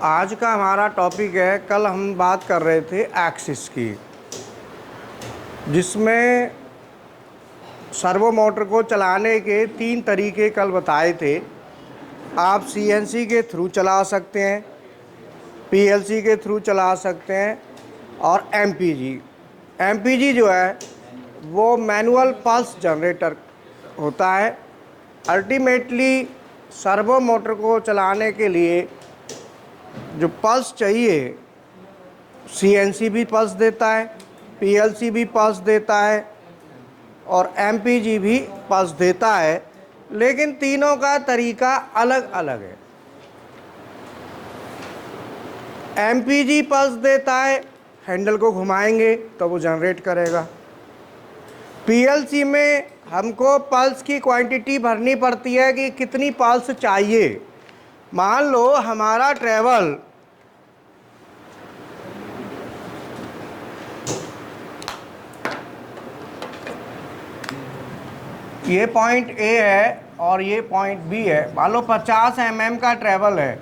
आज का हमारा टॉपिक है, कल हम बात कर रहे थे एक्सिस की, जिसमें सर्वो मोटर को चलाने के 3 तरीके कल बताए थे। आप सीएनसी के थ्रू चला सकते हैं, पीएलसी के थ्रू चला सकते हैं, और एमपीजी जो है वो मैनुअल पल्स जनरेटर होता है। अल्टीमेटली सर्वो मोटर को चलाने के लिए जो पल्स चाहिए, सीएनसी भी पल्स देता है, पीएलसी भी पल्स देता है, और एमपीजी भी पल्स देता है, लेकिन तीनों का तरीका अलग अलग है। एमपीजी पल्स देता है, हैंडल को घुमाएंगे तो वो जनरेट करेगा। पीएलसी में हमको पल्स की क्वांटिटी भरनी पड़ती है कि कितनी पल्स चाहिए। मान लो हमारा ट्रैवल ये पॉइंट ए है और ये पॉइंट बी है। मान लो 50 mm का ट्रैवल है।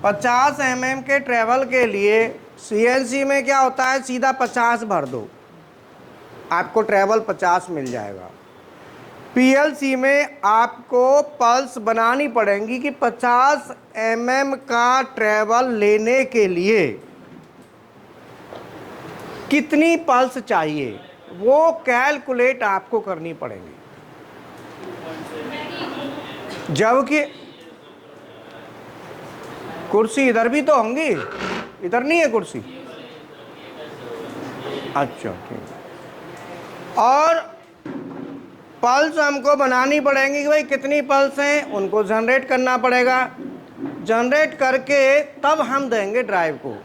50 mm के ट्रैवल के लिए सीएनसी में क्या होता है, सीधा 50 भर दो, आपको ट्रैवल 50 मिल जाएगा। पीएलसी में आपको पल्स बनानी पड़ेंगी कि 50 mm का ट्रैवल लेने के लिए कितनी पल्स चाहिए, वो कैलकुलेट आपको करनी पड़ेगी। जबकि कुर्सी इधर भी तो होंगी, इधर नहीं है कुर्सी? अच्छा ठीक। और पल्स हमको बनानी पड़ेंगी कि भाई कितनी पल्स हैं, उनको जनरेट करना पड़ेगा। जनरेट करके तब हम देंगे ड्राइव को।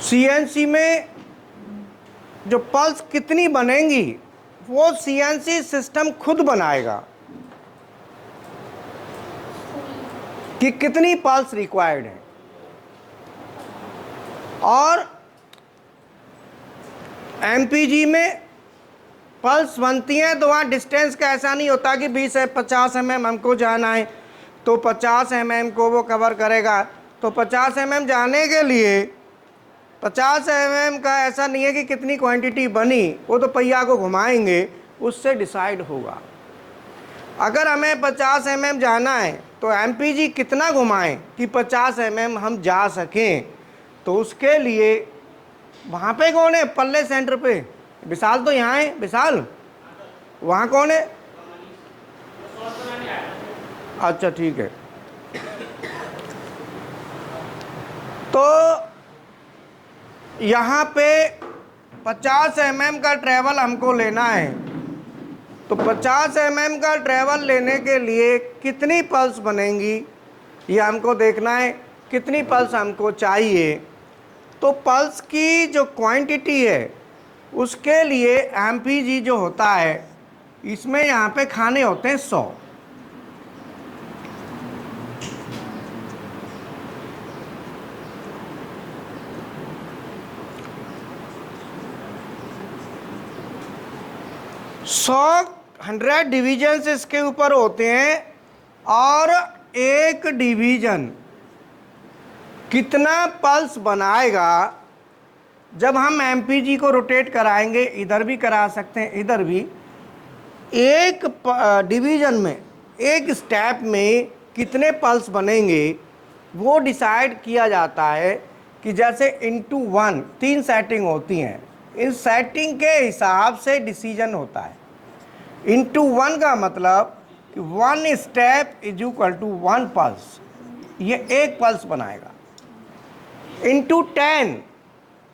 सीएनसी में जो पल्स कितनी बनेंगी वो सीएनसी सिस्टम खुद बनाएगा कि कितनी पल्स रिक्वायर्ड है। और एमपीजी में पल्स बनती हैं तो वहाँ डिस्टेंस का ऐसा नहीं होता कि 20 से 50 mm हमको जाना है तो 50 mm को वो कवर करेगा। तो 50 mm जाने के लिए 50 mm का ऐसा नहीं है कि कितनी क्वांटिटी बनी, वो तो पहिया को घुमाएंगे उससे डिसाइड होगा। अगर हमें 50 mm जाना है तो एमपीजी कितना घुमाएं कि 50 mm हम जा सकें, तो उसके लिए वहाँ पे कौन है पल्ले सेंटर पे? विशाल तो यहाँ है। विशाल वहाँ कौन है? अच्छा ठीक है। तो यहाँ पे 50 mm का ट्रैवल हमको लेना है, तो 50 mm का ट्रैवल लेने के लिए कितनी पल्स बनेंगी ये हमको देखना है, कितनी पल्स हमको चाहिए। तो पल्स की जो क्वांटिटी है उसके लिए एमपीजी जो होता है, इसमें यहाँ पे खाने होते हैं 100। सौ 100 डिवीजन्स इसके ऊपर होते हैं, और एक डिवीजन कितना पल्स बनाएगा। जब हम एमपीजी को रोटेट कराएंगे, इधर भी करा सकते हैं इधर भी, एक डिवीजन में एक स्टेप में कितने पल्स बनेंगे वो डिसाइड किया जाता है कि जैसे इनटू 1 3 सेटिंग होती हैं, इस सेटिंग के हिसाब से डिसीजन होता है। इनटू 1 का मतलब कि 1 step is equal to 1 plus, ये एक पल्स बनाएगा। Into 10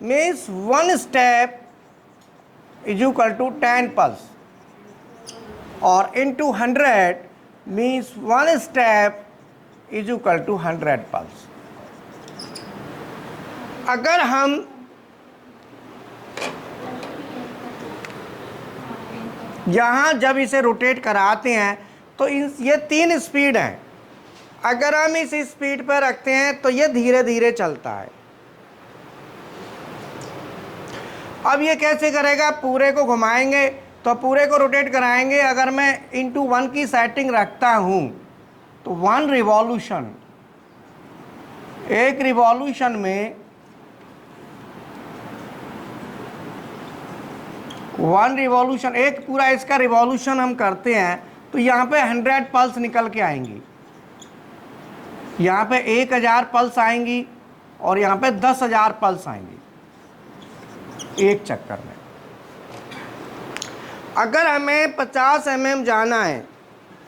means 1 step is equal to 10 plus, और into 100 means 1 step is equal to 100 plus. अगर हम यहाँ जब इसे रोटेट कराते हैं तो ये 3 स्पीड हैं। अगर हम इस स्पीड पर रखते हैं तो ये धीरे धीरे चलता है। अब ये कैसे करेगा, पूरे को घुमाएंगे तो पूरे को रोटेट कराएंगे। अगर मैं इंटू 1 की सेटिंग रखता हूँ तो 1 रिवॉल्यूशन, एक रिवॉल्यूशन में 1 रिवॉल्यूशन, एक पूरा इसका रिवॉल्यूशन हम करते हैं तो यहाँ पे 100 पल्स निकल के आएंगी, यहाँ पे 1000 पल्स आएंगी और यहाँ पे 10,000 पल्स आएंगी एक चक्कर में। अगर हमें 50 mm जाना है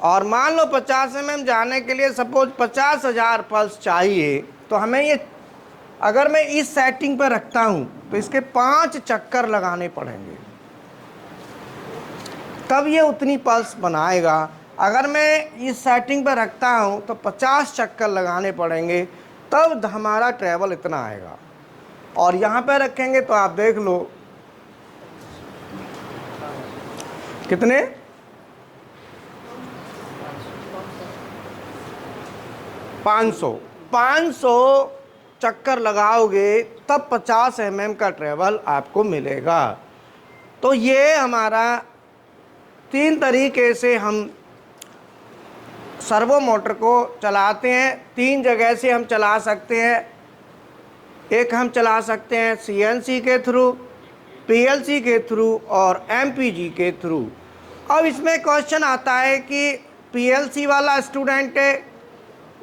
और मान लो 50 mm जाने के लिए सपोज 50,000 पल्स चाहिए, तो हमें ये, अगर मैं इस सेटिंग पर रखता हूँ तो इसके 5 चक्कर लगाने पड़ेंगे, तब ये उतनी पल्स बनाएगा। अगर मैं इस सेटिंग पर रखता हूँ तो 50 चक्कर लगाने पड़ेंगे, तब हमारा ट्रैवल इतना आएगा। और यहाँ पे रखेंगे तो आप देख लो कितने, 500 चक्कर लगाओगे तब 50 mm का ट्रैवल आपको मिलेगा। तो ये हमारा 3 तरीके से हम सर्वो मोटर को चलाते हैं। 3 जगह से हम चला सकते हैं। एक हम चला सकते हैं CNC के थ्रू, PLC के थ्रू और MPG के थ्रू। अब इसमें क्वेश्चन आता है कि PLC वाला स्टूडेंट है,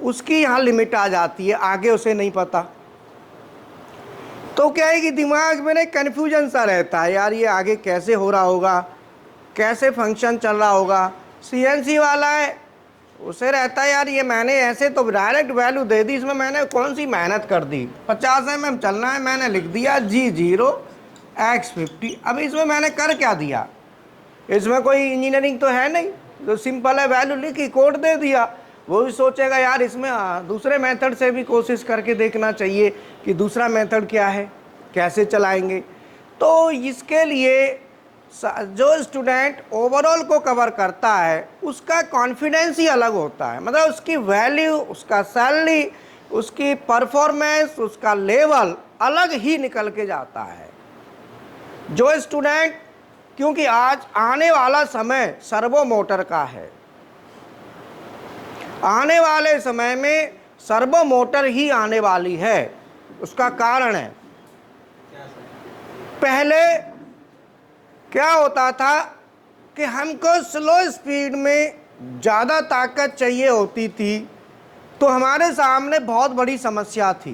उसकी यहाँ लिमिट आ जाती है, आगे उसे नहीं पता। तो क्या है कि दिमाग में ना कन्फ्यूजन सा रहता है, यार ये आगे कैसे हो रहा होगा, कैसे फंक्शन चल रहा होगा। CNC वाला है, उसे रहता है यार ये मैंने ऐसे तो डायरेक्ट वैल्यू दे दी, इसमें मैंने कौन सी मेहनत कर दी, 50 mm चलना है, मैंने लिख दिया G0 X50। अब इसमें मैंने कर क्या दिया, इसमें कोई इंजीनियरिंग तो है नहीं, तो सिंपल है, वैल्यू लिखी, कोड दे दिया। वो भी सोचेगा यार इसमें दूसरे मेथड से भी कोशिश करके देखना चाहिए कि दूसरा मेथड क्या है, कैसे चलाएंगे। तो इसके लिए जो स्टूडेंट ओवरऑल को कवर करता है उसका कॉन्फिडेंस ही अलग होता है, मतलब उसकी वैल्यू, उसका सैलरी, उसकी परफॉर्मेंस, उसका लेवल अलग ही निकल के जाता है। जो स्टूडेंट, क्योंकि आज आने वाला समय सर्वो मोटर का है, आने वाले समय में सर्वो मोटर ही आने वाली है। उसका कारण है, पहले क्या होता था कि हमको स्लो स्पीड में ज़्यादा ताकत चाहिए होती थी, तो हमारे सामने बहुत बड़ी समस्या थी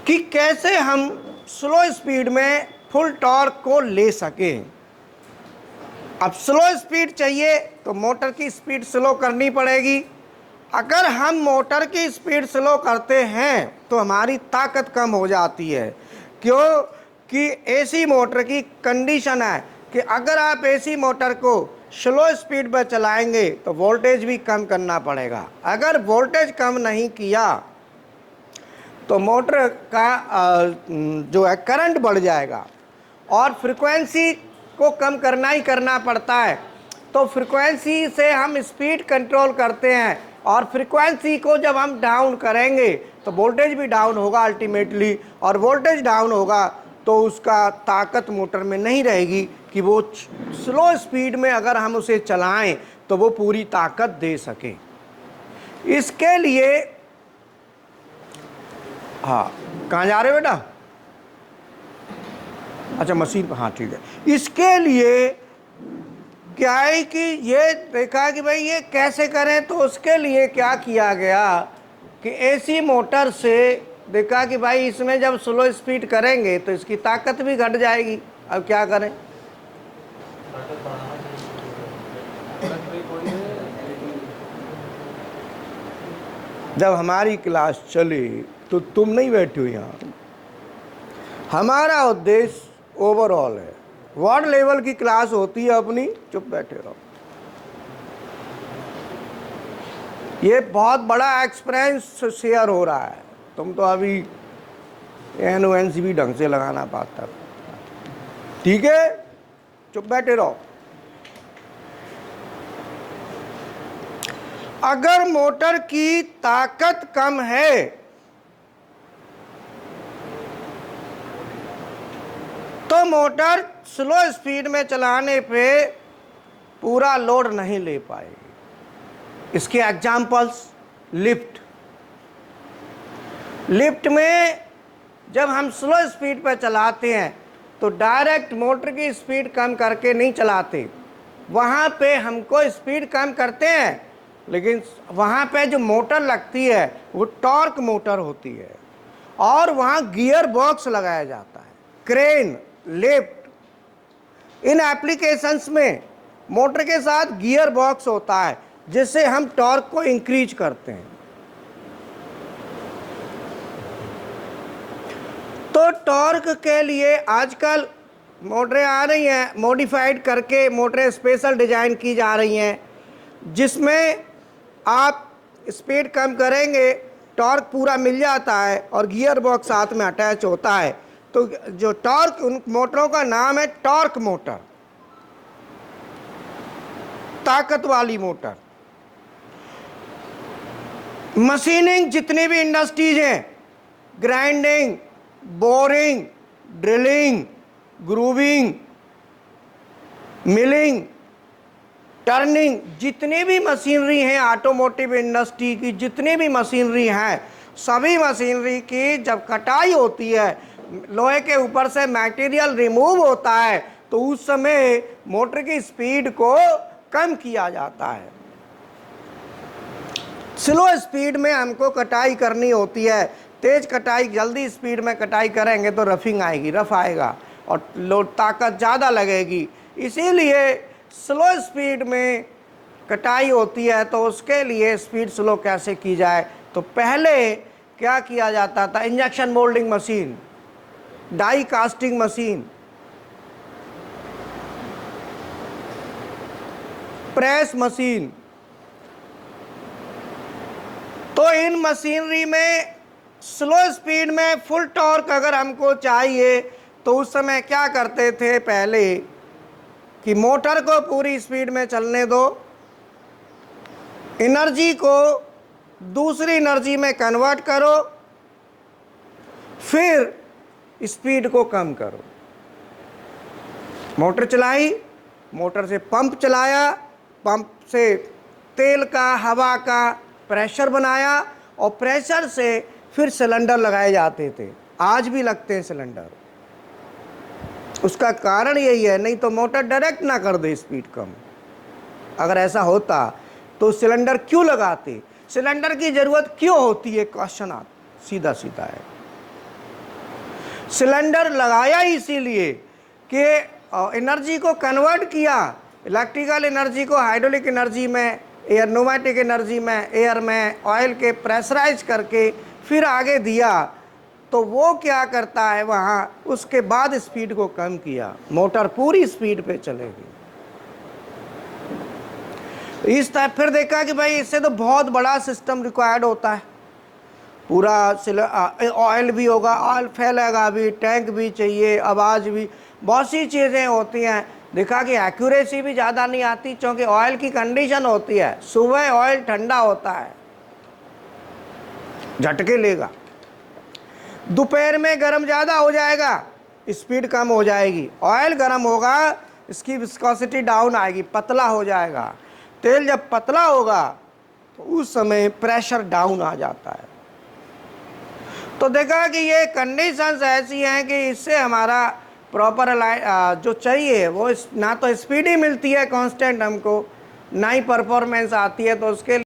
कि कैसे हम स्लो स्पीड में फुल टॉर्क को ले सकें। अब स्लो स्पीड चाहिए तो मोटर की स्पीड स्लो करनी पड़ेगी। अगर हम मोटर की स्पीड स्लो करते हैं तो हमारी ताकत कम हो जाती है, क्योंकि एसी मोटर की कंडीशन है कि अगर आप एसी मोटर को स्लो स्पीड पर चलाएंगे तो वोल्टेज भी कम करना पड़ेगा। अगर वोल्टेज कम नहीं किया तो मोटर का जो है करंट बढ़ जाएगा, और फ्रिक्वेंसी को कम करना ही करना पड़ता है। तो फ्रिक्वेंसी से हम स्पीड कंट्रोल करते हैं, और फ्रिक्वेंसी को जब हम डाउन करेंगे तो वोल्टेज भी डाउन होगा अल्टीमेटली, और वोल्टेज डाउन होगा तो उसका ताकत मोटर में नहीं रहेगी कि वो स्लो स्पीड में अगर हम उसे चलाएं तो वो पूरी ताकत दे सके। इसके लिए, हाँ कहाँ जा रहे हो बेटा, अच्छा मशीन पर, हाँ ठीक है। इसके लिए क्या है कि ये देखा कि भाई ये कैसे करें, तो उसके लिए क्या किया गया कि एसी मोटर से देखा कि भाई इसमें जब स्लो स्पीड करेंगे तो इसकी ताकत भी घट जाएगी। अब क्या करें, जब हमारी क्लास चले तो तुम नहीं बैठे हो यहाँ। हमारा उद्देश्य ओवरऑल है। वार्ड लेवल की क्लास होती है अपनी, चुप बैठे रहो। ये बहुत बड़ा एक्सपीरियंस शेयर हो रहा है। तुम तो अभी एनओएनसी भी ढंग से लगाना पाता, ठीक है, चुप बैठे रहो। अगर मोटर की ताकत कम है तो मोटर स्लो स्पीड में चलाने पे पूरा लोड नहीं ले पाएगी। इसके एग्जाम्पल्स, लिफ्ट में जब हम स्लो स्पीड पर चलाते हैं तो डायरेक्ट मोटर की स्पीड कम करके नहीं चलाते। वहाँ पे हमको स्पीड कम करते हैं, लेकिन वहाँ पे जो मोटर लगती है वो टॉर्क मोटर होती है और वहाँ गियर बॉक्स लगाया जाता है। क्रेन, लिफ्ट, इन एप्लीकेशंस में मोटर के साथ गियर बॉक्स होता है जिससे हम टॉर्क को इंक्रीज करते हैं। तो टॉर्क के लिए आजकल मोटरें आ रही हैं, मॉडिफाइड करके मोटरें स्पेशल डिजाइन की जा रही हैं जिसमें आप स्पीड कम करेंगे, टॉर्क पूरा मिल जाता है और गियर बॉक्स साथ में अटैच होता है। तो जो टॉर्क, उन मोटरों का नाम है टॉर्क मोटर, ताकत वाली मोटर। मशीनिंग जितनी भी इंडस्ट्रीज हैं, grinding, boring, drilling, grooving, milling, turning, जितनी भी मशीनरी हैं ऑटोमोटिव इंडस्ट्री की, जितनी भी मशीनरी हैं, सभी मशीनरी की जब कटाई होती है, लोहे के ऊपर से मटेरियल रिमूव होता है, तो उस समय मोटर की स्पीड को कम किया जाता है। स्लो स्पीड में हमको कटाई करनी होती है, तेज कटाई, जल्दी स्पीड में कटाई करेंगे तो रफिंग आएगी, रफ आएगा और लोड ताकत ज़्यादा लगेगी। इसीलिए स्लो स्पीड में कटाई होती है। तो उसके लिए स्पीड स्लो कैसे की जाए, तो पहले क्या किया जाता था, injection moulding machine, die casting machine, press machine. तो इन मशीनरी में स्लो स्पीड में फुल टॉर्क अगर हमको चाहिए तो उस समय क्या करते थे पहले कि मोटर को पूरी स्पीड में चलने दो, एनर्जी को दूसरी एनर्जी में कन्वर्ट करो, फिर स्पीड को कम करो। मोटर चलाई, मोटर से पंप चलाया, पंप से तेल का, हवा का प्रेशर बनाया और प्रेशर से फिर सिलेंडर लगाए जाते थे। आज भी लगते हैं सिलेंडर। उसका कारण यही है, नहीं तो मोटर डायरेक्ट ना कर दे स्पीड कम। अगर ऐसा होता तो सिलेंडर क्यों लगाते, सिलेंडर की ज़रूरत क्यों होती है, क्वेश्चन सीधा सीधा है। सिलेंडर लगाया इसीलिए कि एनर्जी को कन्वर्ट किया, इलेक्ट्रिकल एनर्जी को हाइड्रोलिक एनर्जी में, एयर न्यूमेटिक एनर्जी में, एयर में ऑयल के प्रेशराइज करके फिर आगे दिया। तो वो क्या करता है वहाँ, उसके बाद स्पीड को कम किया, मोटर पूरी स्पीड पे चलेगी। इस टाइप फिर देखा कि भाई इससे तो बहुत बड़ा सिस्टम रिक्वायर्ड होता है, पूरा ऑयल भी होगा, ऑयल फैलेगा भी, टैंक भी चाहिए, आवाज़ भी, बहुत सी चीज़ें होती हैं। देखा कि एक्यूरेसी भी ज़्यादा नहीं आती क्योंकि ऑयल की कंडीशन होती है, सुबह ऑयल ठंडा होता है, झटके लेगा, दोपहर में गर्म ज़्यादा हो जाएगा, स्पीड कम हो जाएगी। ऑयल गर्म होगा, इसकी विस्कोसिटी डाउन आएगी, पतला हो जाएगा। तेल जब पतला होगा तो उस समय प्रेशर डाउन आ जाता है। तो देखा कि ये कंडीशंस ऐसी हैं कि इससे हमारा प्रॉपर जो चाहिए वो ना तो स्पीड ही मिलती है कांस्टेंट हमको, ना ही परफॉर्मेंस आती है। तो उसके